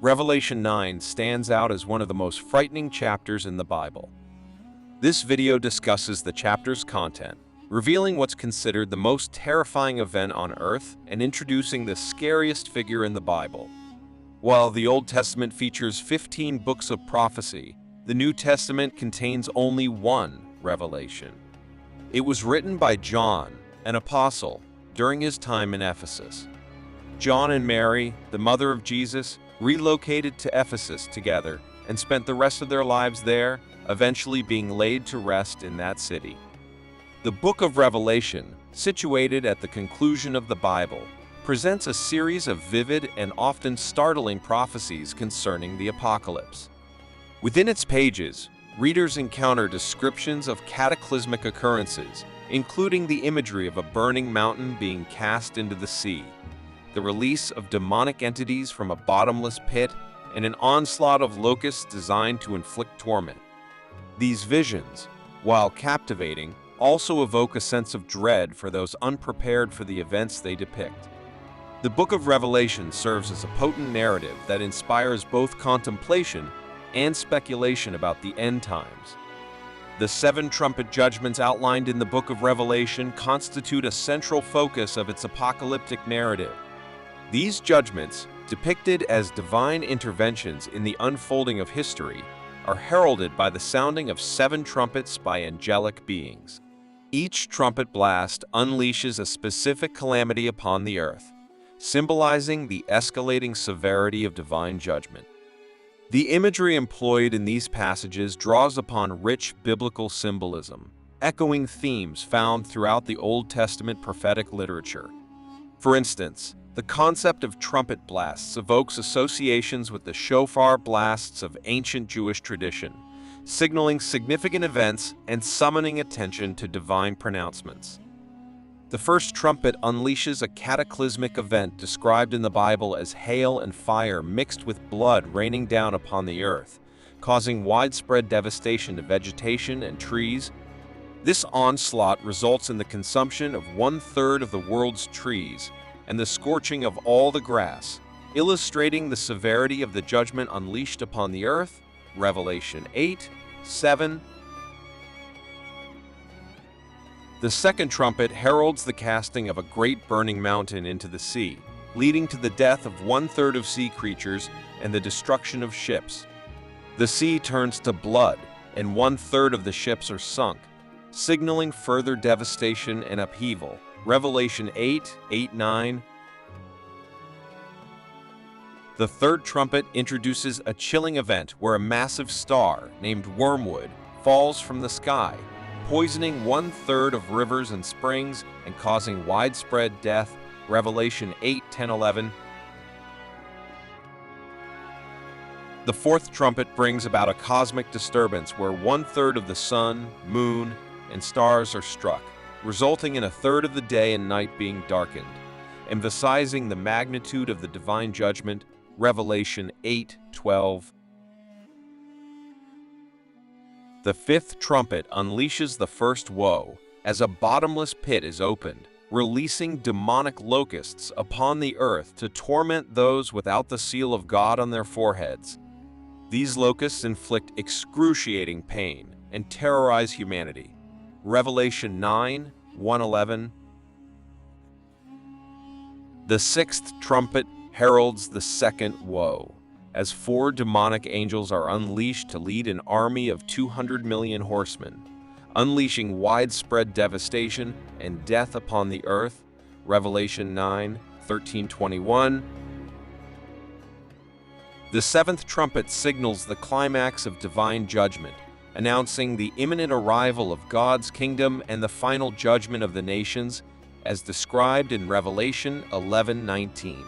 Revelation 9 stands out as one of the most frightening chapters in the Bible. This video discusses the chapter's content, revealing what's considered the most terrifying event on earth and introducing the scariest figure in the Bible. While the Old Testament features 15 books of prophecy, the New Testament contains only one revelation. It was written by John, an apostle, during his time in Ephesus. John and Mary, the mother of Jesus, relocated to Ephesus together and spent the rest of their lives there, eventually being laid to rest in that city. The book of Revelation, situated at the conclusion of the Bible, presents a series of vivid and often startling prophecies concerning the apocalypse. Within its pages, readers encounter descriptions of cataclysmic occurrences, including the imagery of a burning mountain being cast into the sea, the release of demonic entities from a bottomless pit, and an onslaught of locusts designed to inflict torment. These visions, while captivating, also evoke a sense of dread for those unprepared for the events they depict. The book of Revelation serves as a potent narrative that inspires both contemplation and speculation about the end times. The 7 trumpet judgments outlined in the book of Revelation constitute a central focus of its apocalyptic narrative. These judgments, depicted as divine interventions in the unfolding of history, are heralded by the sounding of 7 trumpets by angelic beings. Each trumpet blast unleashes a specific calamity upon the earth, symbolizing the escalating severity of divine judgment. The imagery employed in these passages draws upon rich biblical symbolism, echoing themes found throughout the Old Testament prophetic literature. For instance, the concept of trumpet blasts evokes associations with the shofar blasts of ancient Jewish tradition, signaling significant events and summoning attention to divine pronouncements. The first trumpet unleashes a cataclysmic event described in the Bible as hail and fire mixed with blood raining down upon the earth, causing widespread devastation to vegetation and trees. This onslaught results in the consumption of 1/3 of the world's trees and the scorching of all the grass, illustrating the severity of the judgment unleashed upon the earth. Revelation 8:7. The second trumpet heralds the casting of a great burning mountain into the sea, leading to the death of 1/3 of sea creatures and the destruction of ships. The sea turns to blood, and 1/3 of the ships are sunk, signaling further devastation and upheaval. Revelation 8:8-9. The third trumpet introduces a chilling event where a massive star, named Wormwood, falls from the sky, poisoning 1/3 of rivers and springs and causing widespread death. Revelation 8:10-11. The fourth trumpet brings about a cosmic disturbance where 1/3 of the sun, moon, and stars are struck, resulting in 1/3 of the day and night being darkened, emphasizing the magnitude of the divine judgment. Revelation 8:12. The fifth trumpet unleashes the first woe as a bottomless pit is opened, releasing demonic locusts upon the earth to torment those without the seal of God on their foreheads. These locusts inflict excruciating pain and terrorize humanity. Revelation 9:1-11. The sixth trumpet heralds the second woe, as 4 demonic angels are unleashed to lead an army of 200 million horsemen, unleashing widespread devastation and death upon the earth. Revelation 9:13-21. The seventh trumpet signals the climax of divine judgment, announcing the imminent arrival of God's kingdom and the final judgment of the nations, as described in Revelation 11:19.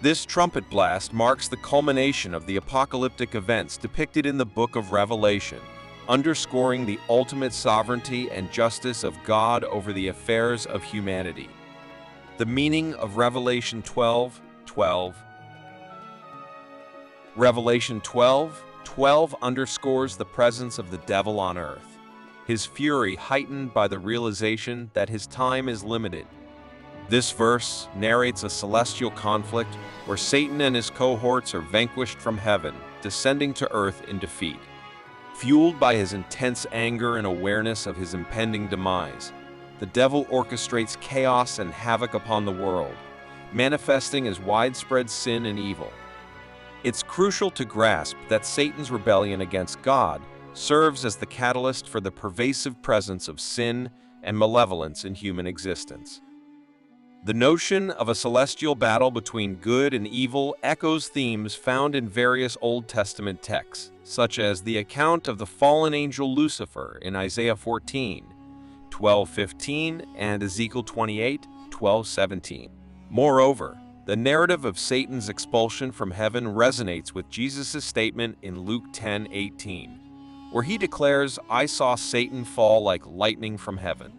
This trumpet blast marks the culmination of the apocalyptic events depicted in the book of Revelation, underscoring the ultimate sovereignty and justice of God over the affairs of humanity. The meaning of Revelation 12:12. Revelation 12:12 underscores the presence of the devil on earth, his fury heightened by the realization that his time is limited. This verse narrates a celestial conflict where Satan and his cohorts are vanquished from heaven, descending to earth in defeat. Fueled by his intense anger and awareness of his impending demise, the devil orchestrates chaos and havoc upon the world, manifesting as widespread sin and evil. It's crucial to grasp that Satan's rebellion against God serves as the catalyst for the pervasive presence of sin and malevolence in human existence. The notion of a celestial battle between good and evil echoes themes found in various Old Testament texts, such as the account of the fallen angel Lucifer in Isaiah 14:12-15 and Ezekiel 28:12-17. Moreover, the narrative of Satan's expulsion from heaven resonates with Jesus' statement in Luke 10:18, where he declares, "I saw Satan fall like lightning from heaven."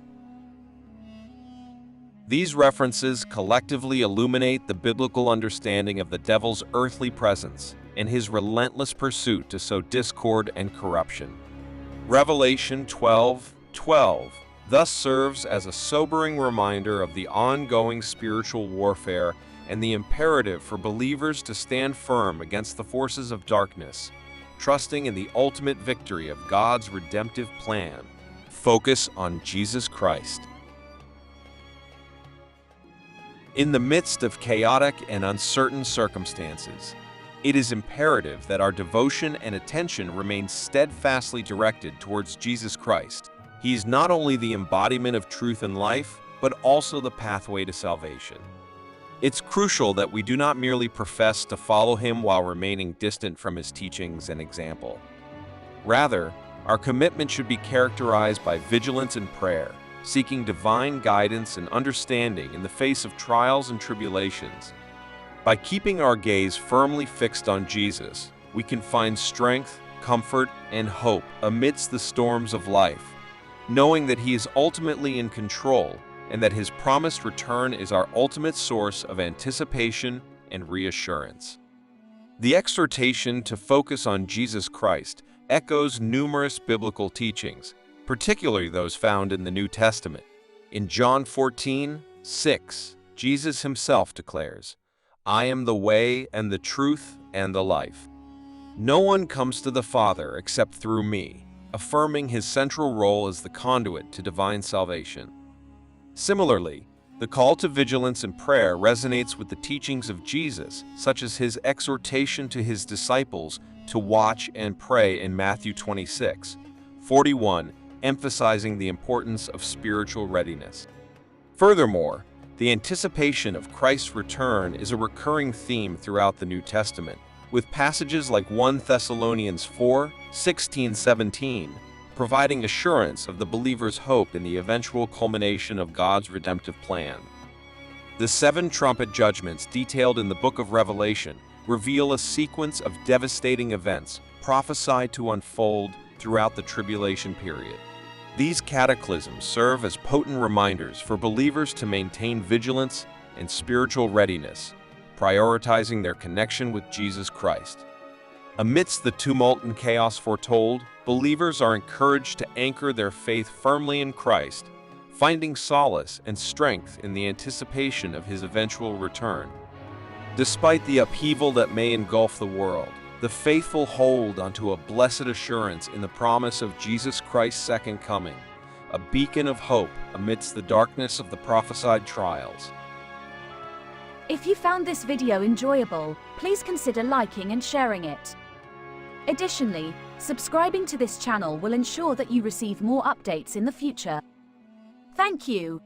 These references collectively illuminate the biblical understanding of the devil's earthly presence and his relentless pursuit to sow discord and corruption. Revelation 12:12 thus serves as a sobering reminder of the ongoing spiritual warfare and the imperative for believers to stand firm against the forces of darkness, trusting in the ultimate victory of God's redemptive plan. Focus on Jesus Christ. In the midst of chaotic and uncertain circumstances, it is imperative that our devotion and attention remain steadfastly directed towards Jesus Christ. He is not only the embodiment of truth and life, but also the pathway to salvation. It's crucial that we do not merely profess to follow him while remaining distant from his teachings and example. Rather, our commitment should be characterized by vigilance and prayer, seeking divine guidance and understanding in the face of trials and tribulations. By keeping our gaze firmly fixed on Jesus, we can find strength, comfort, and hope amidst the storms of life, knowing that he is ultimately in control and that his promised return is our ultimate source of anticipation and reassurance. The exhortation to focus on Jesus Christ echoes numerous biblical teachings, particularly those found in the New Testament. In John 14:6, Jesus himself declares, "I am the way and the truth and the life. No one comes to the Father except through me," affirming his central role as the conduit to divine salvation. Similarly, the call to vigilance and prayer resonates with the teachings of Jesus, such as his exhortation to his disciples to watch and pray in Matthew 26:41, emphasizing the importance of spiritual readiness. Furthermore, the anticipation of Christ's return is a recurring theme throughout the New Testament, with passages like 1 Thessalonians 4:16-17 providing assurance of the believer's hope in the eventual culmination of God's redemptive plan. The 7 trumpet judgments detailed in the book of Revelation reveal a sequence of devastating events prophesied to unfold throughout the tribulation period. These cataclysms serve as potent reminders for believers to maintain vigilance and spiritual readiness, prioritizing their connection with Jesus Christ. Amidst the tumult and chaos foretold, believers are encouraged to anchor their faith firmly in Christ, finding solace and strength in the anticipation of his eventual return. Despite the upheaval that may engulf the world, the faithful hold onto a blessed assurance in the promise of Jesus Christ's second coming, a beacon of hope amidst the darkness of the prophesied trials. If you found this video enjoyable, please consider liking and sharing it. Additionally, subscribing to this channel will ensure that you receive more updates in the future. Thank you.